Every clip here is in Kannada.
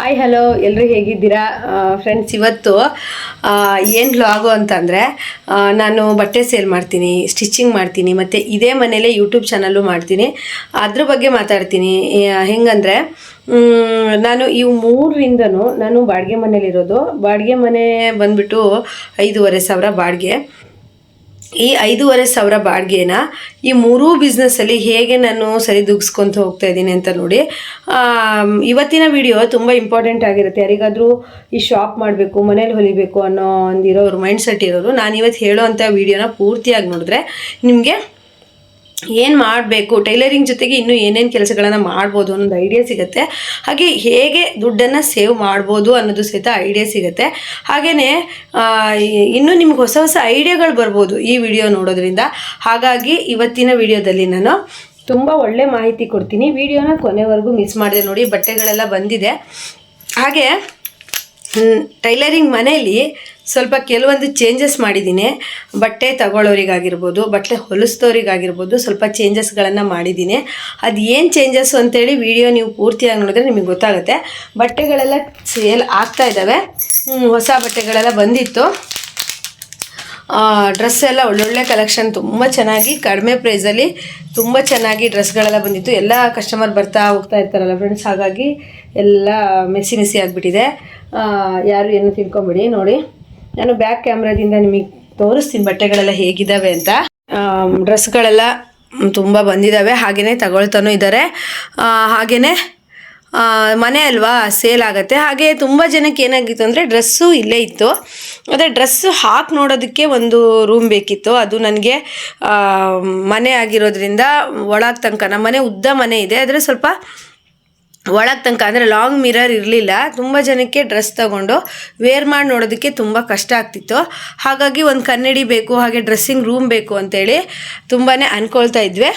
ಹಾಯ್ ಹಲೋ ಎಲ್ಲರೂ ಹೇಗಿದ್ದೀರಾ ಫ್ರೆಂಡ್ಸ್? ಇವತ್ತು ಏನು ವ್ಲಾಗು ಅಂತಂದರೆ ನಾನು ಬಟ್ಟೆ ಸೇಲ್ ಮಾಡ್ತೀನಿ, ಸ್ಟಿಚಿಂಗ್ ಮಾಡ್ತೀನಿ, ಮತ್ತು ಇದೇ ಮನೇಲೇ ಯೂಟ್ಯೂಬ್ ಚಾನಲ್ಲು ಮಾಡ್ತೀನಿ. ಅದ್ರ ಬಗ್ಗೆ ಮಾತಾಡ್ತೀನಿ. ಹೆಂಗಂದರೆ ನಾನು ಇವು ಮೂರರಿಂದನೂ ನಾನು ಬಾಡಿಗೆ ಮನೇಲಿರೋದು. ಬಾಡಿಗೆ ಮನೆ ಬಂದುಬಿಟ್ಟು 5,500 ಬಾಡಿಗೆ. ಈ 5,500 ಬಾಡಿಗೆನ ಈ ಮೂರೂ ಬಿಸ್ನೆಸ್ಸಲ್ಲಿ ಹೇಗೆ ನಾನು ಸರಿದೂಗಿಸ್ಕೊತ ಹೋಗ್ತಾ ಇದ್ದೀನಿ ಅಂತ ನೋಡಿ. ಇವತ್ತಿನ ವಿಡಿಯೋ ತುಂಬ ಇಂಪಾರ್ಟೆಂಟ್ ಆಗಿರುತ್ತೆ. ಯಾರಿಗಾದರೂ ಈ ಶಾಪ್ ಮಾಡಬೇಕು, ಮನೇಲಿ ಹೊಲಿಬೇಕು ಅನ್ನೋ ಒಂದಿರೋರು ಮೈಂಡ್ ಸೆಟ್ ಇರೋರು ನಾನು ಇವತ್ತು ಹೇಳೋ ಅಂಥ ವಿಡಿಯೋನ ಪೂರ್ತಿಯಾಗಿ ನೋಡಿದ್ರೆ ನಿಮಗೆ ಏನು ಮಾಡಬೇಕು, ಟೈಲರಿಂಗ್ ಜೊತೆಗೆ ಇನ್ನೂ ಏನೇನು ಕೆಲಸಗಳನ್ನು ಮಾಡ್ಬೋದು ಅನ್ನೋದು ಐಡಿಯಾ ಸಿಗುತ್ತೆ. ಹಾಗೆ ಹೇಗೆ ದುಡ್ಡನ್ನು ಸೇವ್ ಮಾಡ್ಬೋದು ಅನ್ನೋದು ಸಹಿತ ಐಡಿಯಾ ಸಿಗುತ್ತೆ. ಹಾಗೆಯೇ ಇನ್ನೂ ನಿಮ್ಗೆ ಹೊಸ ಹೊಸ ಐಡಿಯಾಗಳು ಬರ್ಬೋದು ಈ ವಿಡಿಯೋ ನೋಡೋದ್ರಿಂದ. ಹಾಗಾಗಿ ಇವತ್ತಿನ ವಿಡಿಯೋದಲ್ಲಿ ನಾನು ತುಂಬ ಒಳ್ಳೆ ಮಾಹಿತಿ ಕೊಡ್ತೀನಿ. ವಿಡಿಯೋನ ಕೊನೆವರೆಗೂ ಮಿಸ್ ಮಾಡಿದೆ ನೋಡಿ. ಬಟ್ಟೆಗಳೆಲ್ಲ ಬಂದಿದೆ. ಹಾಗೆ ಟೈಲರಿಂಗ್ ಮನೆಯಲ್ಲಿ ಸ್ವಲ್ಪ ಕೆಲವೊಂದು ಚೇಂಜಸ್ ಮಾಡಿದ್ದೀನಿ. ಬಟ್ಟೆ ತಗೊಳ್ಳೋರಿಗಾಗಿರ್ಬೋದು, ಬಟ್ಟೆ ಹೊಲಿಸೋರಿಗಾಗಿರ್ಬೋದು ಸ್ವಲ್ಪ ಚೇಂಜಸ್ಗಳನ್ನು ಮಾಡಿದ್ದೀನಿ. ಅದು ಏನು ಚೇಂಜಸ್ಸು ಅಂತೇಳಿ ವಿಡಿಯೋ ನೀವು ಪೂರ್ತಿಯಾಗಿ ನೋಡಿದ್ರೆ ನಿಮಗೆ ಗೊತ್ತಾಗುತ್ತೆ. ಬಟ್ಟೆಗಳೆಲ್ಲ ಸೇಲ್ ಆಗ್ತಾ ಇದ್ದಾವೆ. ಹೊಸ ಬಟ್ಟೆಗಳೆಲ್ಲ ಬಂದಿತ್ತು. ಡ್ರೆಸ್ ಎಲ್ಲ ಒಳ್ಳೊಳ್ಳೆ ಕಲೆಕ್ಷನ್, ತುಂಬ ಚೆನ್ನಾಗಿ ಕಡಿಮೆ ಪ್ರೈಸಲ್ಲಿ ತುಂಬ ಚೆನ್ನಾಗಿ ಡ್ರೆಸ್ಗಳೆಲ್ಲ ಬಂದಿತ್ತು. ಎಲ್ಲ ಕಸ್ಟಮರ್ ಬರ್ತಾ ಹೋಗ್ತಾ ಇರ್ತಾರಲ್ಲ ಫ್ರೆಂಡ್ಸ್, ಹಾಗಾಗಿ ಎಲ್ಲ ಮೆಸ್ಸಿ ಆಗಿಬಿಟ್ಟಿದೆ. ಯಾರು ಏನು ತಿಳ್ಕೊಂಬಿಡಿ. ನೋಡಿ, ನಾನು ಬ್ಯಾಕ್ ಕ್ಯಾಮ್ರಾದಿಂದ ನಿಮಗೆ ತೋರಿಸ್ತೀನಿ ಬಟ್ಟೆಗಳೆಲ್ಲ ಹೇಗಿದ್ದಾವೆ ಅಂತ. ಡ್ರೆಸ್ಗಳೆಲ್ಲ ತುಂಬ ಬಂದಿದ್ದಾವೆ, ಹಾಗೆಯೇ ತಗೊಳ್ತಾನೂ ಇದ್ದಾರೆ. ಹಾಗೆಯೇ ಮನೆ ಅಲ್ವಾ, ಸೇಲ್ ಆಗುತ್ತೆ. ಹಾಗೆ ತುಂಬ ಜನಕ್ಕೆ ಏನಾಗಿತ್ತು ಅಂದರೆ ಡ್ರೆಸ್ಸು ಇಲ್ಲೇ ಇತ್ತು, ಆದರೆ ಡ್ರೆಸ್ಸು ಹಾಕಿ ನೋಡೋದಕ್ಕೆ ಒಂದು ರೂಮ್ ಬೇಕಿತ್ತು. ಅದು ನನಗೆ ಮನೆ ಆಗಿರೋದ್ರಿಂದ ಒಳಗೆ ತನಕ, ನಮ್ಮ ಮನೆ ಉದ್ದ ಮನೆ ಇದೆ, ಆದರೆ ಸ್ವಲ್ಪ ಒಳಗೆ ತನಕ ಅಂದರೆ ಲಾಂಗ್ ಮಿರರ್ ಇರಲಿಲ್ಲ. ತುಂಬ ಜನಕ್ಕೆ ಡ್ರೆಸ್ ತಗೊಂಡು ವೇರ್ ಮಾಡಿ ನೋಡೋದಕ್ಕೆ ತುಂಬ ಕಷ್ಟ ಆಗ್ತಿತ್ತು. ಹಾಗಾಗಿ ಒಂದು ಕನ್ನಡಿ ಬೇಕು, ಹಾಗೆ ಡ್ರೆಸ್ಸಿಂಗ್ ರೂಮ್ ಬೇಕು ಅಂತೇಳಿ ತುಂಬಾ ಅಂದ್ಕೊಳ್ತಾ ಇದ್ವಿ.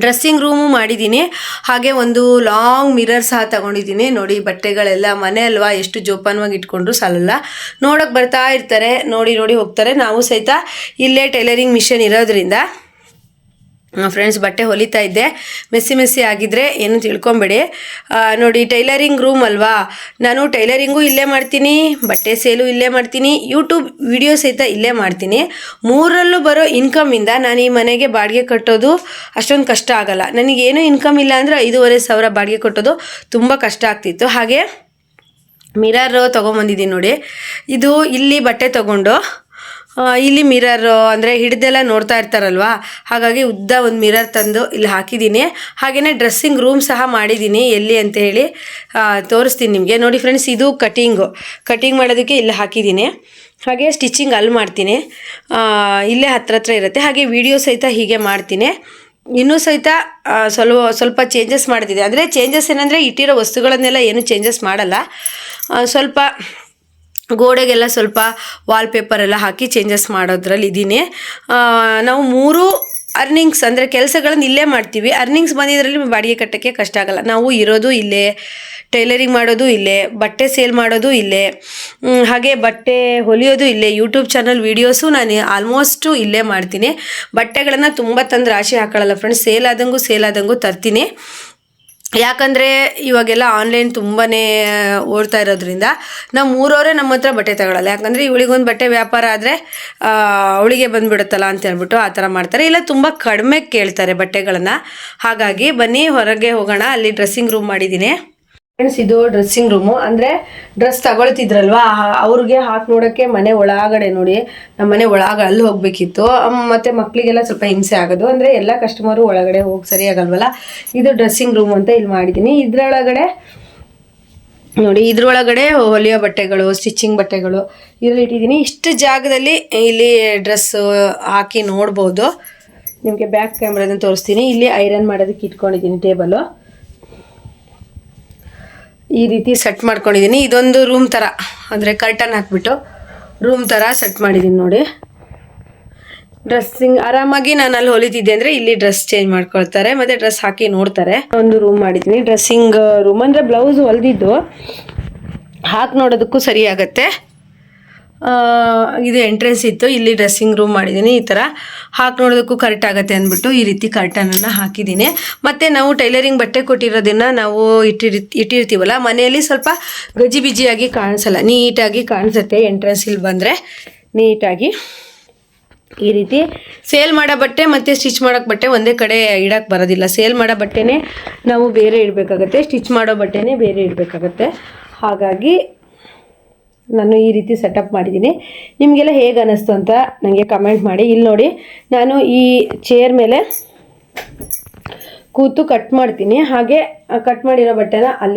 ಡ್ರೆಸ್ಸಿಂಗ್ ರೂಮು ಮಾಡಿದ್ದೀನಿ. ಹಾಗೆ ಒಂದು ಲಾಂಗ್ ಮಿರರ್ ಸಹ ತಗೊಂಡಿದ್ದೀನಿ. ನೋಡಿ, ಬಟ್ಟೆಗಳೆಲ್ಲ ಮನೆ ಅಲ್ವಾ, ಎಷ್ಟು ಜೋಪಾನವಾಗಿ ಇಟ್ಕೊಂಡ್ರು ಸಾಲಲ್ಲ. ನೋಡೋಕೆ ಬರ್ತಾ ಇರ್ತಾರೆ, ನೋಡಿ ಹೋಗ್ತಾರೆ. ನಾವು ಸಹಿತ ಇಲ್ಲೇ ಟೈಲರಿಂಗ್ ಮಿಷನ್ ಇರೋದ್ರಿಂದ ಫ್ರೆಂಡ್ಸ್ ಬಟ್ಟೆ ಹೊಲಿತಾ ಇದ್ದೆ. ಮೆಸ್ಸಿ ಆಗಿದ್ದರೆ ಏನು ತಿಳ್ಕೊಬೇಡಿ. ನೋಡಿ, ಟೈಲರಿಂಗ್ ರೂಮ್ ಅಲ್ವಾ, ನಾನು ಟೈಲರಿಂಗು ಇಲ್ಲೇ ಮಾಡ್ತೀನಿ, ಬಟ್ಟೆ ಸೇಲು ಇಲ್ಲೇ ಮಾಡ್ತೀನಿ, ಯೂಟ್ಯೂಬ್ ವಿಡಿಯೋ ಸಹಿತ ಇಲ್ಲೇ ಮಾಡ್ತೀನಿ. ಮೂರರಲ್ಲೂ ಬರೋ ಇನ್ಕಮಿಂದ ನಾನು ಈ ಮನೆಗೆ ಬಾಡಿಗೆ ಕಟ್ಟೋದು ಅಷ್ಟೊಂದು ಕಷ್ಟ ಆಗಲ್ಲ. ನನಗೇನು ಇನ್ಕಮ್ ಇಲ್ಲ ಅಂದರೆ 5,500 ಬಾಡಿಗೆ ಕಟ್ಟೋದು ತುಂಬ ಕಷ್ಟ ಆಗ್ತಿತ್ತು. ಹಾಗೆ ಮಿರರ್ ತೊಗೊಂಬಂದಿದ್ದೀನಿ ನೋಡಿ. ಇದು ಇಲ್ಲಿ ಬಟ್ಟೆ ತೊಗೊಂಡು ಇಲ್ಲಿ ಮಿರರ್ ಅಂದರೆ ಹಿಡ್ದೆಲ್ಲ ನೋಡ್ತಾ ಇರ್ತಾರಲ್ವ, ಹಾಗಾಗಿ ಉದ್ದ ಒಂದು ಮಿರರ್ ತಂದು ಇಲ್ಲಿ ಹಾಕಿದ್ದೀನಿ. ಹಾಗೆಯೇ ಡ್ರೆಸ್ಸಿಂಗ್ ರೂಮ್ ಸಹ ಮಾಡಿದ್ದೀನಿ. ಎಲ್ಲಿ ಅಂತ ಹೇಳಿ ತೋರಿಸ್ತೀನಿ ನಿಮಗೆ. ನೋಡಿ ಫ್ರೆಂಡ್ಸ್, ಇದು ಕಟಿಂಗ್ ಮಾಡೋದಕ್ಕೆ ಇಲ್ಲಿ ಹಾಕಿದ್ದೀನಿ. ಹಾಗೆ ಸ್ಟಿಚಿಂಗ್ ಅಲ್ಲಿ ಮಾಡ್ತೀನಿ, ಇಲ್ಲೇ ಹತ್ರ ಇರುತ್ತೆ. ಹಾಗೆ ವಿಡಿಯೋ ಸಹಿತ ಹೀಗೆ ಮಾಡ್ತೀನಿ. ಇನ್ನೂ ಸಹಿತ ಸ್ವಲ್ಪ ಚೇಂಜಸ್ ಮಾಡ್ತಿದ್ದೆ. ಅಂದರೆ ಚೇಂಜಸ್ ಏನಂದರೆ ಇಟ್ಟಿರೋ ವಸ್ತುಗಳನ್ನೆಲ್ಲ ಏನು ಚೇಂಜಸ್ ಮಾಡಲ್ಲ. ಸ್ವಲ್ಪ ಗೋಡೆಗೆಲ್ಲ ಸ್ವಲ್ಪ ವಾಲ್ಪೇಪರ್ ಎಲ್ಲ ಹಾಕಿ ಚೇಂಜಸ್ ಮಾಡೋದ್ರಲ್ಲಿ ಇದ್ದೀನಿ. ನಾವು 3 ಅರ್ನಿಂಗ್ಸ್ ಅಂದರೆ ಕೆಲಸಗಳನ್ನು ಇಲ್ಲೇ ಮಾಡ್ತೀವಿ. ಅರ್ನಿಂಗ್ಸ್ ಬಂದಿದ್ರಲ್ಲಿ ಬಾಡಿಗೆ ಕಟ್ಟೋಕ್ಕೆ ಕಷ್ಟ ಆಗಲ್ಲ. ನಾವು ಇರೋದು ಇಲ್ಲೇ, ಟೈಲರಿಂಗ್ ಮಾಡೋದು ಇಲ್ಲೇ, ಬಟ್ಟೆ ಸೇಲ್ ಮಾಡೋದು ಇಲ್ಲೇ, ಹಾಗೆ ಬಟ್ಟೆ ಹೊಲಿಯೋದು ಇಲ್ಲೇ, ಯೂಟ್ಯೂಬ್ ಚಾನಲ್ ವೀಡಿಯೋಸು ನಾನು ಆಲ್ಮೋಸ್ಟು ಇಲ್ಲೇ ಮಾಡ್ತೀನಿ. ಬಟ್ಟೆಗಳನ್ನು ತುಂಬ ತಂದು ರಾಶಿ ಹಾಕೊಳ್ಳಲ್ಲ ಫ್ರೆಂಡ್ಸ್, ಸೇಲ್ ಆದಂಗೂ ತರ್ತೀನಿ. ಯಾಕಂದರೆ ಇವಾಗೆಲ್ಲ ಆನ್ಲೈನ್ ತುಂಬಾ ಓಡ್ತಾ ಇರೋದ್ರಿಂದ ನಾವು ಮೂರವರೇ ನಮ್ಮ ಹತ್ರ ಬಟ್ಟೆ ತಗೊಳ್ಳಲ್ಲ. ಯಾಕಂದರೆ ಇವಳಿಗೊಂದು ಬಟ್ಟೆ ವ್ಯಾಪಾರ ಆದರೆ ಅವಳಿಗೆ ಬಂದುಬಿಡುತ್ತಲ್ಲ ಅಂತ ಹೇಳ್ಬಿಟ್ಟು ಆ ಥರ ಮಾಡ್ತಾರೆ. ಇಲ್ಲ ತುಂಬ ಕಡಿಮೆ ಕೇಳ್ತಾರೆ ಬಟ್ಟೆಗಳನ್ನು. ಹಾಗಾಗಿ ಬನ್ನಿ ಹೊರಗೆ ಹೋಗೋಣ. ಅಲ್ಲಿ ಡ್ರೆಸ್ಸಿಂಗ್ ರೂಮ್ ಮಾಡಿದ್ದೀನಿ ಫ್ರೆಂಡ್ಸ್. ಇದು ಡ್ರೆಸ್ಸಿಂಗ್ ರೂಮು. ಅಂದರೆ ಡ್ರೆಸ್ ತಗೊಳ್ತಿದ್ರಲ್ವ, ಅವ್ರಿಗೆ ಹಾಕಿ ನೋಡೋಕ್ಕೆ ಮನೆ ಒಳಗಡೆ ನೋಡಿ, ನಮ್ಮ ಮನೆ ಒಳಗೆ ಅಲ್ಲಿ ಹೋಗಬೇಕಿತ್ತು. ಮತ್ತು ಮಕ್ಕಳಿಗೆಲ್ಲ ಸ್ವಲ್ಪ ಹಿಂಸೆ ಆಗೋದು, ಅಂದರೆ ಎಲ್ಲ ಕಸ್ಟಮರು ಒಳಗಡೆ ಹೋಗಿ ಸರಿಯಾಗಲ್ವಲ್ಲ. ಇದು ಡ್ರೆಸ್ಸಿಂಗ್ ರೂಮ್ ಅಂತ ಇಲ್ಲಿ ಮಾಡಿದ್ದೀನಿ. ಇದರೊಳಗಡೆ ನೋಡಿ, ಇದ್ರೊಳಗಡೆ ಹೊಲಿಯೋ ಬಟ್ಟೆಗಳು, ಸ್ಟಿಚಿಂಗ್ ಬಟ್ಟೆಗಳು ಇದರಲ್ಲಿ ಇಟ್ಟಿದ್ದೀನಿ. ಇಷ್ಟು ಜಾಗದಲ್ಲಿ ಇಲ್ಲಿ ಡ್ರೆಸ್ ಹಾಕಿ ನೋಡ್ಬೋದು. ನಿಮಗೆ ಬ್ಯಾಕ್ ಕ್ಯಾಮ್ರಾದಿಂದ ತೋರಿಸ್ತೀನಿ. ಇಲ್ಲಿ ಐರನ್ ಮಾಡೋದಕ್ಕೆ ಇಟ್ಕೊಂಡಿದ್ದೀನಿ ಟೇಬಲು. ಈ ರೀತಿ ಸೆಟ್ ಮಾಡ್ಕೊಂಡಿದ್ದೀನಿ. ಇದೊಂದು ರೂಮ್ ಥರ, ಅಂದರೆ ಕರ್ಟನ್ ಹಾಕ್ಬಿಟ್ಟು ರೂಮ್ ಥರ ಸೆಟ್ ಮಾಡಿದ್ದೀನಿ ನೋಡಿ. ಡ್ರೆಸ್ಸಿಂಗ್ ಆರಾಮಾಗಿ ನಾನು ಅಲ್ಲಿ ಹೊಲಿತಿದ್ದೆ ಅಂದರೆ ಇಲ್ಲಿ ಡ್ರೆಸ್ ಚೇಂಜ್ ಮಾಡ್ಕೊಳ್ತಾರೆ, ಮತ್ತು ಡ್ರೆಸ್ ಹಾಕಿ ನೋಡ್ತಾರೆ. ಒಂದು ರೂಮ್ ಮಾಡಿದ್ದೀನಿ, ಡ್ರೆಸ್ಸಿಂಗ್ ರೂಮ್. ಅಂದರೆ ಬ್ಲೌಸ್ ಹೊಲಿದಿದ್ದು ಹಾಕಿ ನೋಡೋದಕ್ಕೂ ಸರಿ ಆಗುತ್ತೆ. ಇದು ಎಂಟ್ರೆನ್ಸ್ ಇತ್ತು, ಇಲ್ಲಿ ಡ್ರೆಸ್ಸಿಂಗ್ ರೂಮ್ ಮಾಡಿದ್ದೀನಿ. ಈ ಥರ ಹಾಕಿ ನೋಡೋದಕ್ಕೂ ಕರೆಕ್ಟ್ ಆಗುತ್ತೆ ಅಂದ್ಬಿಟ್ಟು ಈ ರೀತಿ ಕರ್ಟನನ್ನು ಹಾಕಿದ್ದೀನಿ. ಮತ್ತು ನಾವು ಟೈಲರಿಂಗ್ ಬಟ್ಟೆ ಕೊಟ್ಟಿರೋದನ್ನು ನಾವು ಇಟ್ಟಿರ್ತೀವಲ್ಲ ಮನೆಯಲ್ಲಿ ಸ್ವಲ್ಪ ಗಜಿಬಿಜಿಯಾಗಿ ಕಾಣಿಸಲ್ಲ, ನೀಟಾಗಿ ಕಾಣಿಸುತ್ತೆ. ಎಂಟ್ರೆನ್ಸ್ ಇಲ್ಲಿ ಬಂದರೆ ನೀಟಾಗಿ ಈ ರೀತಿ ಸೇಲ್ ಮಾಡೋ ಬಟ್ಟೆ ಮತ್ತು ಸ್ಟಿಚ್ ಮಾಡೋಕ್ಕೆ ಬಟ್ಟೆ ಒಂದೇ ಕಡೆ ಇಡೋಕ್ಕೆ ಬರೋದಿಲ್ಲ. ಸೇಲ್ ಮಾಡೋ ಬಟ್ಟೆನೇ ನಾವು ಬೇರೆ ಇಡಬೇಕಾಗತ್ತೆ, ಸ್ಟಿಚ್ ಮಾಡೋ ಬಟ್ಟೆನೇ ಬೇರೆ ಇಡಬೇಕಾಗತ್ತೆ. ಹಾಗಾಗಿ ನಾನು ಈ ರೀತಿ ಸೆಟಪ್ ಮಾಡಿದ್ದೀನಿ. ನಿಮಗೆಲ್ಲ ಹೇಗೆ ಅನ್ನಿಸ್ತು ಅಂತ ನನಗೆ ಕಮೆಂಟ್ ಮಾಡಿ. ಇಲ್ಲಿ ನೋಡಿ, ನಾನು ಈ ಚೇರ್ ಮೇಲೆ ಕೂತು ಕಟ್ ಮಾಡ್ತೀನಿ. ಹಾಗೆ ಕಟ್ ಮಾಡಿರೋ ಬಟ್ಟೆನ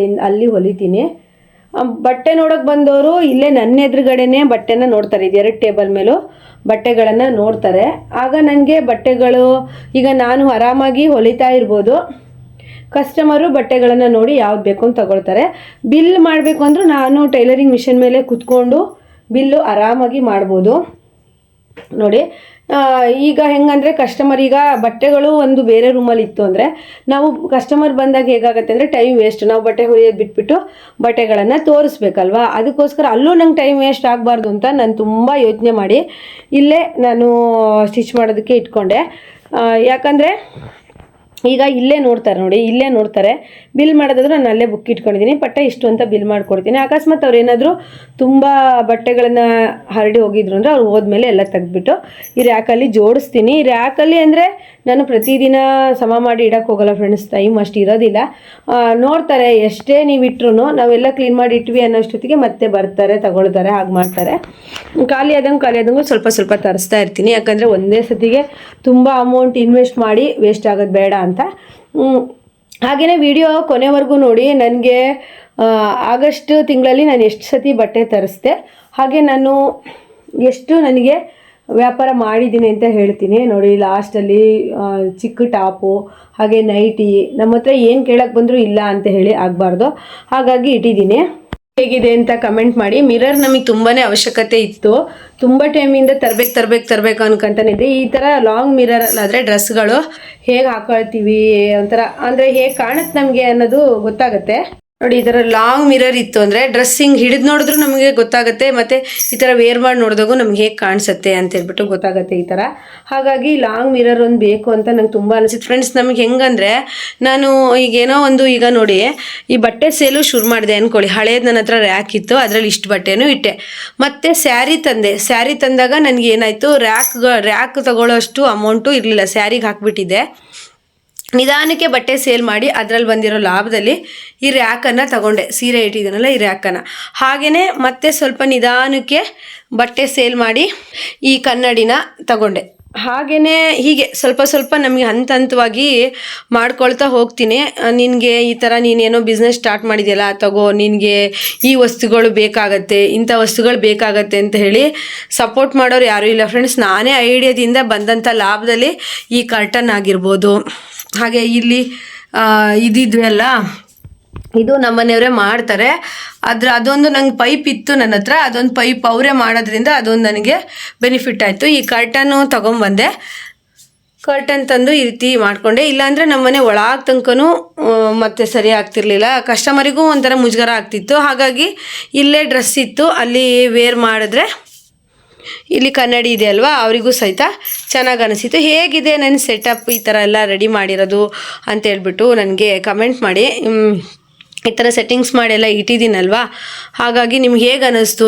ಅಲ್ಲಿ ಹೊಲಿತೀನಿ. ಬಟ್ಟೆ ನೋಡೋಕೆ ಬಂದವರು ಇಲ್ಲೇ ನನ್ನ ಎದುರುಗಡೆನೇ ಬಟ್ಟೆನ ನೋಡ್ತಾರೆ. ಇದು 2 ಟೇಬಲ್ ಮೇಲೂ ಬಟ್ಟೆಗಳನ್ನು ನೋಡ್ತಾರೆ. ಆಗ ನನಗೆ ಬಟ್ಟೆಗಳು ಈಗ ನಾನು ಆರಾಮಾಗಿ ಹೊಲಿತಾ ಇರ್ಬೋದು, ಕಸ್ಟಮರು ಬಟ್ಟೆಗಳನ್ನು ನೋಡಿ ಯಾವ್ದು ಬೇಕು ಅಂತ ತಗೊಳ್ತಾರೆ. ಬಿಲ್ ಮಾಡಬೇಕು ಅಂದರೂ ನಾನು ಟೈಲರಿಂಗ್ ಮಿಷಿನ್ ಮೇಲೆ ಕುತ್ಕೊಂಡು ಬಿಲ್ಲು ಆರಾಮಾಗಿ ಮಾಡ್ಬೋದು. ನೋಡಿ, ಈಗ ಹೆಂಗಂದರೆ ಕಸ್ಟಮರ್ ಈಗ ಬಟ್ಟೆಗಳು ಒಂದು ಬೇರೆ ರೂಮಲ್ಲಿ ಇತ್ತು ಅಂದರೆ ನಾವು ಕಸ್ಟಮರ್ ಬಂದಾಗ ಹೇಗಾಗುತ್ತೆ ಅಂದರೆ ಟೈಮ್ ವೇಸ್ಟ್. ನಾವು ಬಟ್ಟೆ ಹೊಲಿಯೋದು ಬಿಟ್ಬಿಟ್ಟು ಬಟ್ಟೆಗಳನ್ನು ತೋರಿಸ್ಬೇಕಲ್ವಾ, ಅದಕ್ಕೋಸ್ಕರ ಅಲ್ಲೂ ನಂಗೆ ಟೈಮ್ ವೇಸ್ಟ್ ಆಗಬಾರ್ದು ಅಂತ ನಾನು ತುಂಬ ಯೋಚನೆ ಮಾಡಿ ಇಲ್ಲೇ ನಾನು ಸ್ಟಿಚ್ ಮಾಡೋದಕ್ಕೆ ಇಟ್ಕೊಂಡೆ. ಯಾಕಂದರೆ ಈಗ ಇಲ್ಲೇ ನೋಡ್ತಾರೆ ನೋಡಿ, ಇಲ್ಲೇ ನೋಡ್ತಾರೆ. ಬಿಲ್ ಮಾಡೋದಾದ್ರೆ ನಾನು ಅಲ್ಲೇ ಬುಕ್ ಇಟ್ಕೊಂಡಿದ್ದೀನಿ, ಬಟ್ಟೆ ಇಷ್ಟು ಅಂತ ಬಿಲ್ ಮಾಡಿಕೊಡ್ತೀನಿ. ಅಕಸ್ಮಾತ್ ಅವ್ರು ಏನಾದರೂ ತುಂಬ ಬಟ್ಟೆಗಳನ್ನು ಹರಡಿ ಹೋಗಿದ್ರು ಅಂದರೆ ಅವ್ರು ಹೋದ್ಮೇಲೆ ಎಲ್ಲ ತೆಗೆದ್ಬಿಟ್ಟು ಈ ರ್ಯಾಕಲ್ಲಿ ಜೋಡಿಸ್ತೀನಿ. ಈ ರ್ಯಾಕಲ್ಲಿ ಅಂದರೆ ನಾನು ಪ್ರತಿದಿನ ಸಮ ಮಾಡಿ ಇಡೋಕ್ಕೆ ಹೋಗಲ್ಲ ಫ್ರೆಂಡ್ಸ್, ಟೈಮ್ ಅಷ್ಟು ಇರೋದಿಲ್ಲ. ನೋಡ್ತಾರೆ, ಎಷ್ಟೇ ನೀವು ಇಟ್ರು ನಾವೆಲ್ಲ ಕ್ಲೀನ್ ಮಾಡಿ ಇಟ್ವಿ ಅನ್ನೋಷ್ಟೊತ್ತಿಗೆ ಮತ್ತೆ ಬರ್ತಾರೆ, ತಗೊಳ್ತಾರೆ, ಹಾಗೆ ಮಾಡ್ತಾರೆ. ಖಾಲಿ ಆದಂಗೆ ಸ್ವಲ್ಪ ಸ್ವಲ್ಪ ತರಿಸ್ತಾ ಇರ್ತೀನಿ. ಯಾಕಂದರೆ ಒಂದೇ ಸತಿಗೆ ತುಂಬ ಅಮೌಂಟ್ ಇನ್ವೆಸ್ಟ್ ಮಾಡಿ ವೇಸ್ಟ್ ಆಗೋದು ಬೇಡ ಅಂತ. ಹಾಗೆಯೇ ವಿಡಿಯೋ ಕೊನೆವರೆಗೂ ನೋಡಿ. ನನಗೆ ಆಗಸ್ಟ್ ತಿಂಗಳಲ್ಲಿ ನಾನು ಎಷ್ಟು ಸತಿ ಬಟ್ಟೆ ತರಿಸ್ದೆ, ಹಾಗೆ ನಾನು ಎಷ್ಟು ನನಗೆ ವ್ಯಾಪಾರ ಮಾಡಿದ್ದೀನಿ ಅಂತ ಹೇಳ್ತೀನಿ. ನೋಡಿ, ಲಾಸ್ಟಲ್ಲಿ ಚಿಕ್ಕ ಟಾಪು ಹಾಗೆ ನೈಟಿ, ನಮ್ಮ ಹತ್ರ ಏನು ಕೇಳಕ್ಕೆ ಬಂದರೂ ಇಲ್ಲ ಅಂತ ಹೇಳಿ ಆಗಬಾರ್ದು, ಹಾಗಾಗಿ ಇಟ್ಟಿದ್ದೀನಿ. ಹೇಗಿದೆ ಅಂತ ಕಮೆಂಟ್ ಮಾಡಿ. ಮಿರರ್ ನಮಗೆ ತುಂಬಾ ಅವಶ್ಯಕತೆ ಇತ್ತು, ತುಂಬ ಟೈಮಿಂದ ತರಬೇಕು ಅನ್ಕೊಂತಾನಿದ್ದೆ. ಈ ಥರ ಲಾಂಗ್ ಮಿರರ್ ಆದರೆ ಡ್ರೆಸ್ಗಳು ಹೇಗೆ ಹಾಕೊಳ್ತೀವಿ ಒಂಥರ ಅಂದರೆ ಹೇಗೆ ಕಾಣುತ್ತೆ ನಮಗೆ ಅನ್ನೋದು ಗೊತ್ತಾಗುತ್ತೆ. ನೋಡಿ, ಈ ಥರ ಲಾಂಗ್ ಮಿರರ್ ಇತ್ತು ಅಂದರೆ ಡ್ರೆಸ್ಸಿಂಗ್ ಹಿಡಿದು ನೋಡಿದ್ರು ನಮಗೆ ಗೊತ್ತಾಗುತ್ತೆ, ಮತ್ತು ಈ ಥರ ವೇರ್ ಮಾಡಿ ನೋಡಿದಾಗೂ ನಮ್ಗೆ ಹೇಗೆ ಕಾಣಿಸುತ್ತೆ ಅಂತ ಹೇಳ್ಬಿಟ್ಟು ಗೊತ್ತಾಗುತ್ತೆ ಈ ಥರ. ಹಾಗಾಗಿ ಲಾಂಗ್ ಮಿರರ್ ಒಂದು ಬೇಕು ಅಂತ ನಂಗೆ ತುಂಬ ಅನಿಸಿತ್ತು ಫ್ರೆಂಡ್ಸ್. ನಮಗೆ ಹೆಂಗಂದರೆ ನಾನು ಈಗೇನೋ ಒಂದು ಈಗ ನೋಡಿ, ಈ ಬಟ್ಟೆ ಸೇಲು ಶುರು ಮಾಡಿದೆ ಅಂದ್ಕೊಳ್ಳಿ. ಹಳೇದು ನನ್ನ ಹತ್ರ ರ್ಯಾಕ್ ಇತ್ತು, ಅದರಲ್ಲಿ ಇಷ್ಟು ಬಟ್ಟೆನೂ ಇಟ್ಟೆ. ಮತ್ತು ಸ್ಯಾರಿ ತಂದಾಗ ನನಗೆ ಏನಾಯಿತು, ರ್ಯಾಕ್ ತಗೊಳ್ಳೋಷ್ಟು ಅಮೌಂಟು ಇರಲಿಲ್ಲ, ಸ್ಯಾರಿಗೆ ಹಾಕಿಬಿಟ್ಟಿದ್ದೆ. ನಿಧಾನಕ್ಕೆ ಬಟ್ಟೆ ಸೇಲ್ ಮಾಡಿ ಅದರಲ್ಲಿ ಬಂದಿರೋ ಲಾಭದಲ್ಲಿ ಈ ರ್ಯಾಕನ್ನು ತಗೊಂಡೆ, ಸೀರೆ ಇಟ್ಟಿದ್ದೀನಲ್ಲ ಈ ರ್ಯಾಕನ್ನು. ಹಾಗೆಯೇ ಮತ್ತೆ ಸ್ವಲ್ಪ ನಿಧಾನಕ್ಕೆ ಬಟ್ಟೆ ಸೇಲ್ ಮಾಡಿ ಈ ಕನ್ನಡಿನ ತಗೊಂಡೆ. ಹಾಗೆಯೇ ಹೀಗೆ ಸ್ವಲ್ಪ ನಮಗೆ ಹಂತವಾಗಿ ಮಾಡ್ಕೊಳ್ತಾ ಹೋಗ್ತೀನಿ. ನಿನಗೆ ಈ ಥರ ನೀನೇನೋ ಬಿಸ್ನೆಸ್ ಸ್ಟಾರ್ಟ್ ಮಾಡಿದೆಯಲ್ಲ, ತಗೋ, ನಿನಗೆ ಈ ವಸ್ತುಗಳು ಬೇಕಾಗತ್ತೆ, ಇಂಥ ವಸ್ತುಗಳು ಬೇಕಾಗತ್ತೆ ಅಂತ ಹೇಳಿ ಸಪೋರ್ಟ್ ಮಾಡೋರು ಯಾರೂ ಇಲ್ಲ ಫ್ರೆಂಡ್ಸ್. ನಾನೇ ಐಡಿಯಾದಿಂದ ಬಂದಂಥ ಲಾಭದಲ್ಲಿ ಈ ಕರ್ಟನ್ ಆಗಿರ್ಬೋದು, ಹಾಗೆ ಇಲ್ಲಿ ಇದಿದ್ವಲ್ಲ, ಇದು ನಮ್ಮನೆಯವರೇ ಮಾಡ್ತಾರೆ. ಅದೊಂದು ನಂಗೆ ಪೈಪ್ ಇತ್ತು ನನ್ನ ಹತ್ರ, ಅದೊಂದು ಪೈಪ್ ಅವರೇ ಮಾಡೋದ್ರಿಂದ ಅದೊಂದು ನನಗೆ ಬೆನಿಫಿಟ್ ಆಯಿತು. ಈ ಕರ್ಟನ್ನು ತೊಗೊಂಬಂದೆ, ಕರ್ಟನ್ ತಂದು ಈ ರೀತಿ ಮಾಡಿಕೊಂಡೆ. ಇಲ್ಲಾಂದರೆ ನಮ್ಮನೆ ಒಳಗೆ ತನಕನೂ ಮತ್ತೆ ಸರಿ ಆಗ್ತಿರ್ಲಿಲ್ಲ, ಕಸ್ಟಮರಿಗೂ ಒಂಥರ ಮುಜುಗರ ಆಗ್ತಿತ್ತು. ಹಾಗಾಗಿ ಇಲ್ಲೇ ಡ್ರೆಸ್ ಇತ್ತು, ಅಲ್ಲಿ ವೇರ್ ಮಾಡಿದ್ರೆ ಇಲ್ಲಿ ಕನ್ನಡಿ ಇದೆ ಅಲ್ವಾ, ಅವರಿಗೂ ಸಹಿತ ಚೆನ್ನಾಗಿ ಅನಿಸಿತು. ಹೇಗಿದೆ ನನ್ನ ಸೆಟಪ್ ಈ ಥರ ಎಲ್ಲ ರೆಡಿ ಮಾಡಿರೋದು ಅಂತ ಹೇಳ್ಬಿಟ್ಟು ನನಗೆ ಕಮೆಂಟ್ ಮಾಡಿ. ಈ ಥರ ಸೆಟ್ಟಿಂಗ್ಸ್ ಮಾಡಿ ಎಲ್ಲ ಇಟ್ಟಿದ್ದೀನಲ್ವಾ, ಹಾಗಾಗಿ ನಿಮ್ಗೆ ಹೇಗೆ ಅನ್ನಿಸ್ತು?